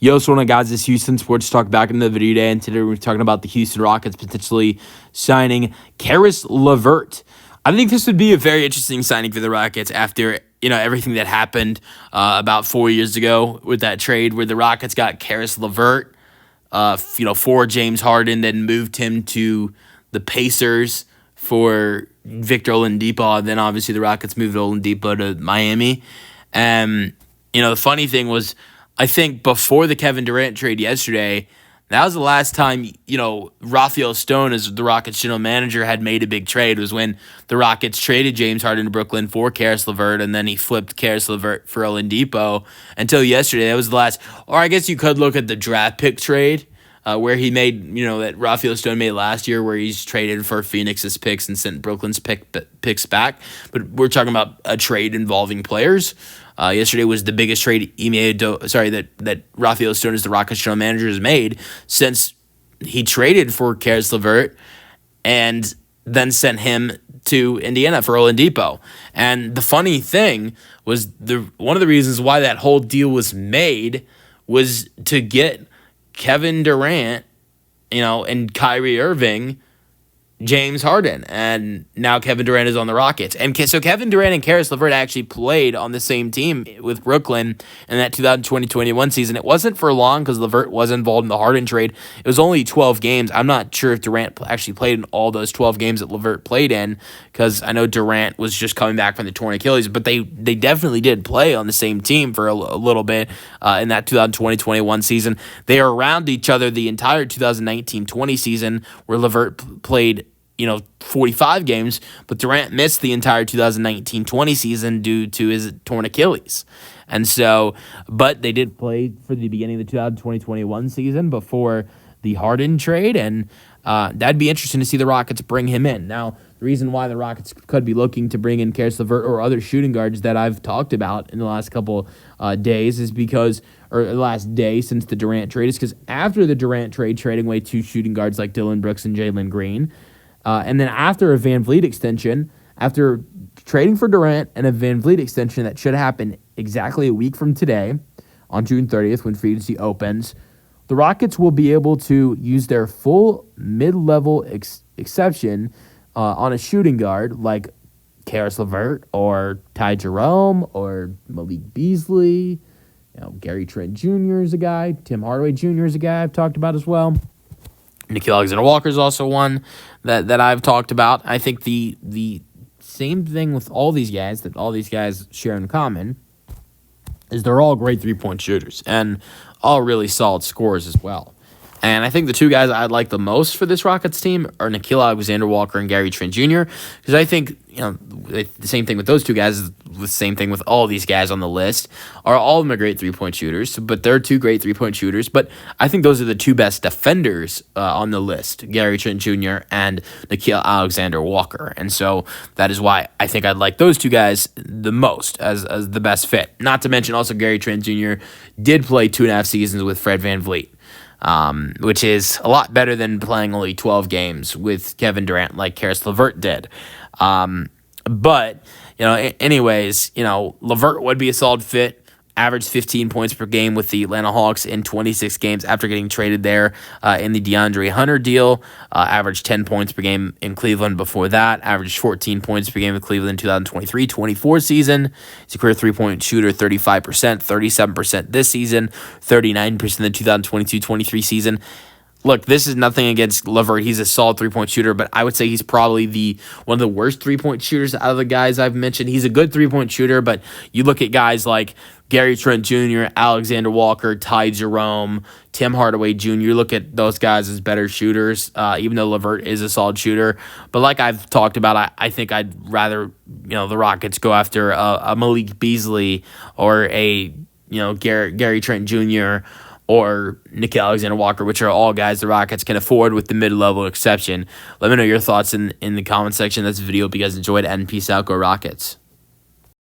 Yo, what's going on, guys? It's Houston Sports Talk back in the video today, and today we're talking about the Houston Rockets potentially signing Caris LeVert. I think this would be a very interesting signing for the Rockets after everything that happened about 4 years ago with that trade where the Rockets got Caris LeVert, for James Harden, then moved him to the Pacers for Victor Oladipo. Then obviously the Rockets moved Oladipo to Miami, and the funny thing was, I think before the Kevin Durant trade yesterday, that was the last time, Rafael Stone, as the Rockets general manager, had made a big trade. It was when the Rockets traded James Harden to Brooklyn for Caris LeVert, and then he flipped Caris LeVert for Oladipo until yesterday. That was the last, or I guess you could look at the draft pick trade where he made, that Rafael Stone made last year, where he's traded for Phoenix's picks and sent Brooklyn's picks back. But we're talking about a trade involving players. Yesterday was the biggest trade that Rafael Stone, as the Rockets general manager, has made since he traded for Caris LeVert and then sent him to Indiana for Oladipo. And the funny thing was, one of the reasons why that whole deal was made was to get Kevin Durant, and Kyrie Irving, James Harden, and now Kevin Durant is on the Rockets. And so Kevin Durant and Caris LeVert actually played on the same team with Brooklyn in that 2020-21 season. It wasn't for long because LeVert was involved in the Harden trade. It was only 12 games. I'm not sure if Durant actually played in all those 12 games that LeVert played in, because I know Durant was just coming back from the torn Achilles, but they definitely did play on the same team for a little bit in that 2020-21 season. They are around each other the entire 2019-20 season, where LeVert played 45 games, but Durant missed the entire 2019-20 season due to his torn Achilles. And so, but they did play for the beginning of the 2020-21 season before the Harden trade, and that'd be interesting to see the Rockets bring him in. Now, the reason why the Rockets could be looking to bring in Caris LeVert or other shooting guards that I've talked about in the last couple days is because, or the last day since the Durant trade, is because after the Durant trade, trading away two shooting guards like Dillon Brooks and Jalen Green, and then after a Van Vliet extension, after trading for Durant and a Van Vliet extension that should happen exactly a week from today, on June 30th, when free agency opens, the Rockets will be able to use their full mid-level exception on a shooting guard like Caris LeVert or Ty Jerome or Malik Beasley. Gary Trent Jr. is a guy. Tim Hardaway Jr. is a guy I've talked about as well. Nickeil Alexander-Walker is also one that I've talked about. I think the same thing with all these guys that all these guys share in common is they're all great three-point shooters and all really solid scorers as well. And I think the two guys I'd like the most for this Rockets team are Nickeil Alexander-Walker and Gary Trent Jr., because I think, the same thing with those two guys, the same thing with all these guys on the list, are all of them are great three-point shooters, but they're two great three-point shooters. But I think those are the two best defenders on the list, Gary Trent Jr. and Nickeil Alexander-Walker. And so that is why I think I'd like those two guys the most as the best fit. Not to mention also Gary Trent Jr. did play 2.5 seasons with Fred VanVleet, which is a lot better than playing only 12 games with Kevin Durant like Caris LeVert did. Anyways, LeVert would be a solid fit. Averaged 15 points per game with the Atlanta Hawks in 26 games after getting traded there in the DeAndre Hunter deal. Averaged 10 points per game in Cleveland before that. Averaged 14 points per game in Cleveland 2023-24 season. He's a career three-point shooter, 35%, 37% this season, 39% in the 2022-23 season. Look, this is nothing against LeVert. He's a solid three-point shooter, but I would say he's probably one of the worst three-point shooters out of the guys I've mentioned. He's a good three-point shooter, but you look at guys like Gary Trent Jr., Alexander Walker, Ty Jerome, Tim Hardaway Jr., you look at those guys as better shooters, even though LeVert is a solid shooter. But like I've talked about, I think I'd rather the Rockets go after a Malik Beasley or a Gary Trent Jr., or Nickeil Alexander-Walker, which are all guys the Rockets can afford with the mid-level exception. Let me know your thoughts in the comment section of this video. Hope you guys enjoyed, and peace out, go Rockets.